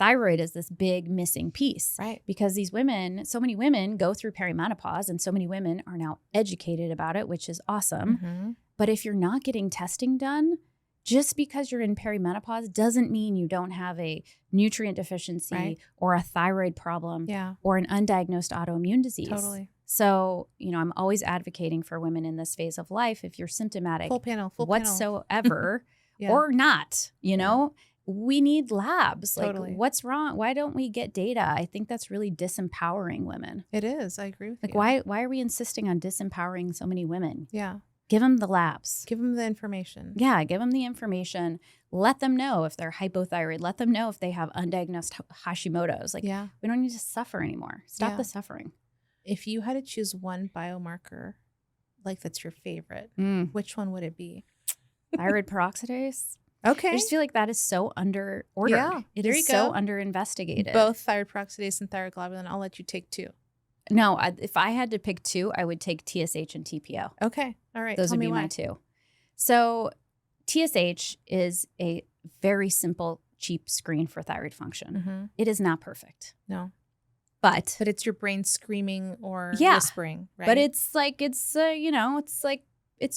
thyroid is this big missing piece. Right. Because these women, so many women go through perimenopause and so many women are now educated about it, which is awesome. Mm-hmm. But if you're not getting testing done, just because you're in perimenopause doesn't mean you don't have a nutrient deficiency or a thyroid problem or an undiagnosed autoimmune disease. Totally. So, I'm always advocating for women in this phase of life, if you're symptomatic full panel whatsoever or not, we need labs. Totally. Like, what's wrong? Why don't we get data? I think that's really disempowering women. It is. I agree with you. Like, why are we insisting on disempowering so many women? Yeah. Give them the labs. Give them the information. Yeah, give them the information. Let them know if they're hypothyroid. Let them know if they have undiagnosed Hashimoto's. Like, we don't need to suffer anymore. Stop the suffering. If you had to choose one biomarker, like that's your favorite, which one would it be? Thyroid peroxidase. Okay. I just feel like that is so under ordered. Yeah, it is so under investigated. Both thyroid peroxidase and thyroid globulin. I'll let you take two. No, if I had to pick two, I would take TSH and TPO. Okay. All right. Those would be my two. So TSH is a very simple, cheap screen for thyroid function. Mm-hmm. It is not perfect. No. But it's your brain screaming or whispering, right? But it's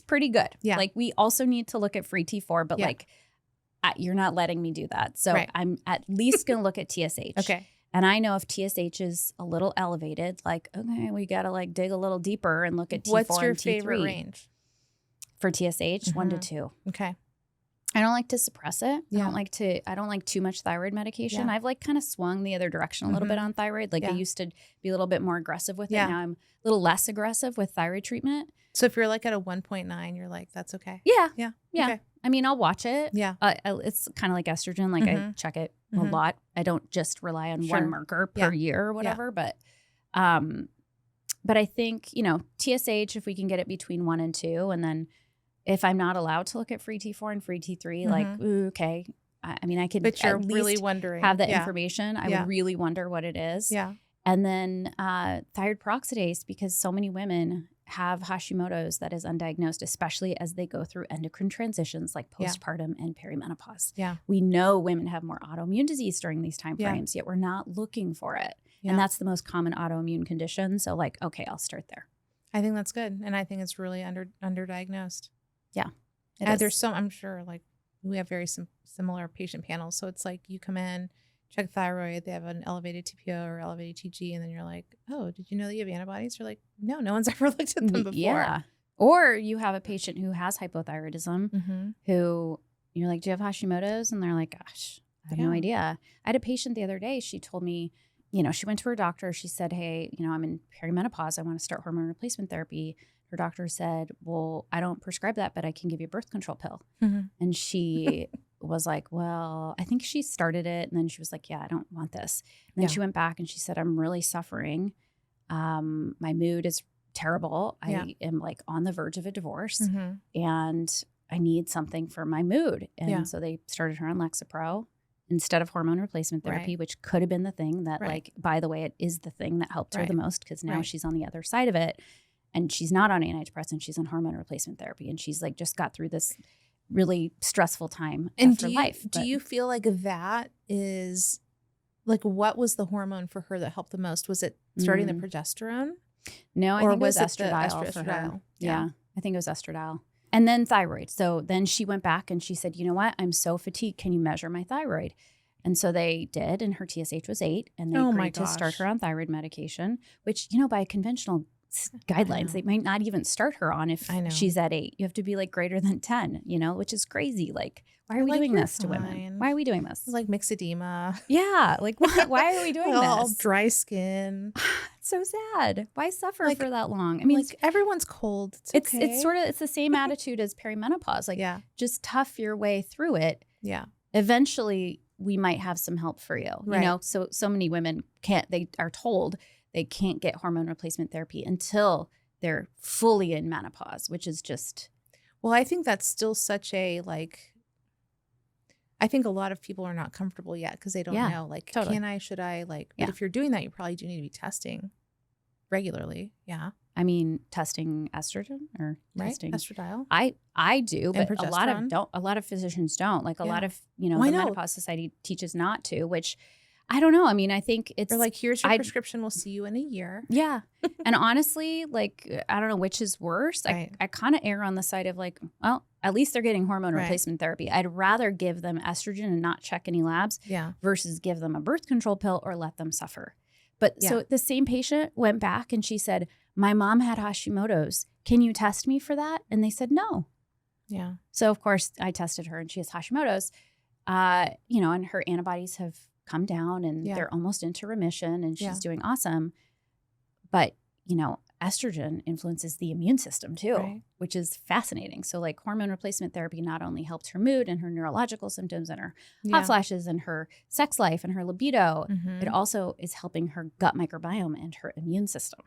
pretty good. Yeah. Like, we also need to look at free T4, but you're not letting me do that. So I'm at least going to look at TSH. Okay. And I know if TSH is a little elevated, like, okay, we got to dig a little deeper and look at T4 What's your and T3. favorite range? For TSH, 1 to 2. Okay. I don't like to suppress it. Yeah. I don't like too much thyroid medication. Yeah. I've kind of swung the other direction a little bit on thyroid. I used to be a little bit more aggressive with it. Now I'm a little less aggressive with thyroid treatment. So if you're at a 1.9, you're like, that's okay. Yeah. Yeah. Yeah. Okay. I'll watch it. Yeah. It's kind of like estrogen. I check it a lot. I don't just rely on one marker per year or whatever. Yeah. But I think, TSH, if we can get it between 1 and 2, and then if I'm not allowed to look at free T4 and free T3, okay. I could but you're at least really wondering. have that information. I would really wonder what it is. Yeah. And then thyroid peroxidase, because so many women have Hashimoto's that is undiagnosed, especially as they go through endocrine transitions like postpartum and perimenopause. Yeah. We know women have more autoimmune disease during these time frames, yet we're not looking for it. Yeah. And that's the most common autoimmune condition. So okay, I'll start there. I think that's good. And I think it's really underdiagnosed. Yeah. There's I'm sure we have very similar patient panels. So it's you come in, check thyroid, they have an elevated TPO or elevated TG, and then you're like, oh, did you know that you have antibodies? You're like, no one's ever looked at them before. Yeah. Or you have a patient who has hypothyroidism who you're like, do you have Hashimoto's? And they're like, gosh, I have no idea. I had a patient the other day. She told me, she went to her doctor. She said, hey, I'm in perimenopause. I want to start hormone replacement therapy. Her doctor said, well, I don't prescribe that, but I can give you a birth control pill. And she was like, well, I think she started it. And then she was like, yeah, I don't want this. And then she went back and she said, I'm really suffering. My mood is terrible. I am on the verge of a divorce and I need something for my mood. And so they started her on Lexapro instead of hormone replacement therapy, which could have been the thing that by the way, it is the thing that helped her the most, because now she's on the other side of it. And she's not on antidepressant. She's on hormone replacement therapy. And she's just got through this really stressful time of her life. Do you feel like that is what was the hormone for her that helped the most? Was it starting the progesterone? No, I think it was estradiol for her. Yeah, I think it was estradiol. And then thyroid. So then she went back and she said, you know what? I'm so fatigued. Can you measure my thyroid? And so they did. And her TSH was 8. And they agreed to start her on thyroid medication, which, by conventional guidelines, they might not even start her on if she's at 8. You have to be greater than 10, which is crazy. Why are we doing this to women? Why are we doing this? It's mixed edema. Yeah. Why are we doing this? All dry skin. It's so sad. Why suffer for that long? Everyone's cold. It's okay. It's the same attitude as perimenopause. Just tough your way through it. Yeah. Eventually we might have some help for you. Right. So many women they are told they can't get hormone replacement therapy until they're fully in menopause, which is just. Well, I think that's still such a I think a lot of people are not comfortable yet because they don't know. Totally. Can I? Should I? But if you're doing that, you probably do need to be testing regularly. Yeah. Testing estrogen or testing estradiol. I do, but and a lot of physicians don't. A lot of the Menopause Society teaches not to, which I don't know. I mean, I think it's Or like, here's your prescription. We'll see you in a year. Yeah. And honestly, like, I don't know which is worse. Right. I kind of err on the side of like, well, at least they're getting hormone replacement therapy. I'd rather give them estrogen and not check any labs versus give them a birth control pill or let them suffer. But so the same patient went back and she said, my mom had Hashimoto's. Can you test me for that? And they said, no. Yeah. So of course I tested her and she has Hashimoto's, and her antibodies have come down and they're almost into remission and she's doing awesome. But, estrogen influences the immune system too, which is fascinating. So like hormone replacement therapy not only helped her mood and her neurological symptoms and her hot flashes and her sex life and her libido, it also is helping her gut microbiome and her immune system.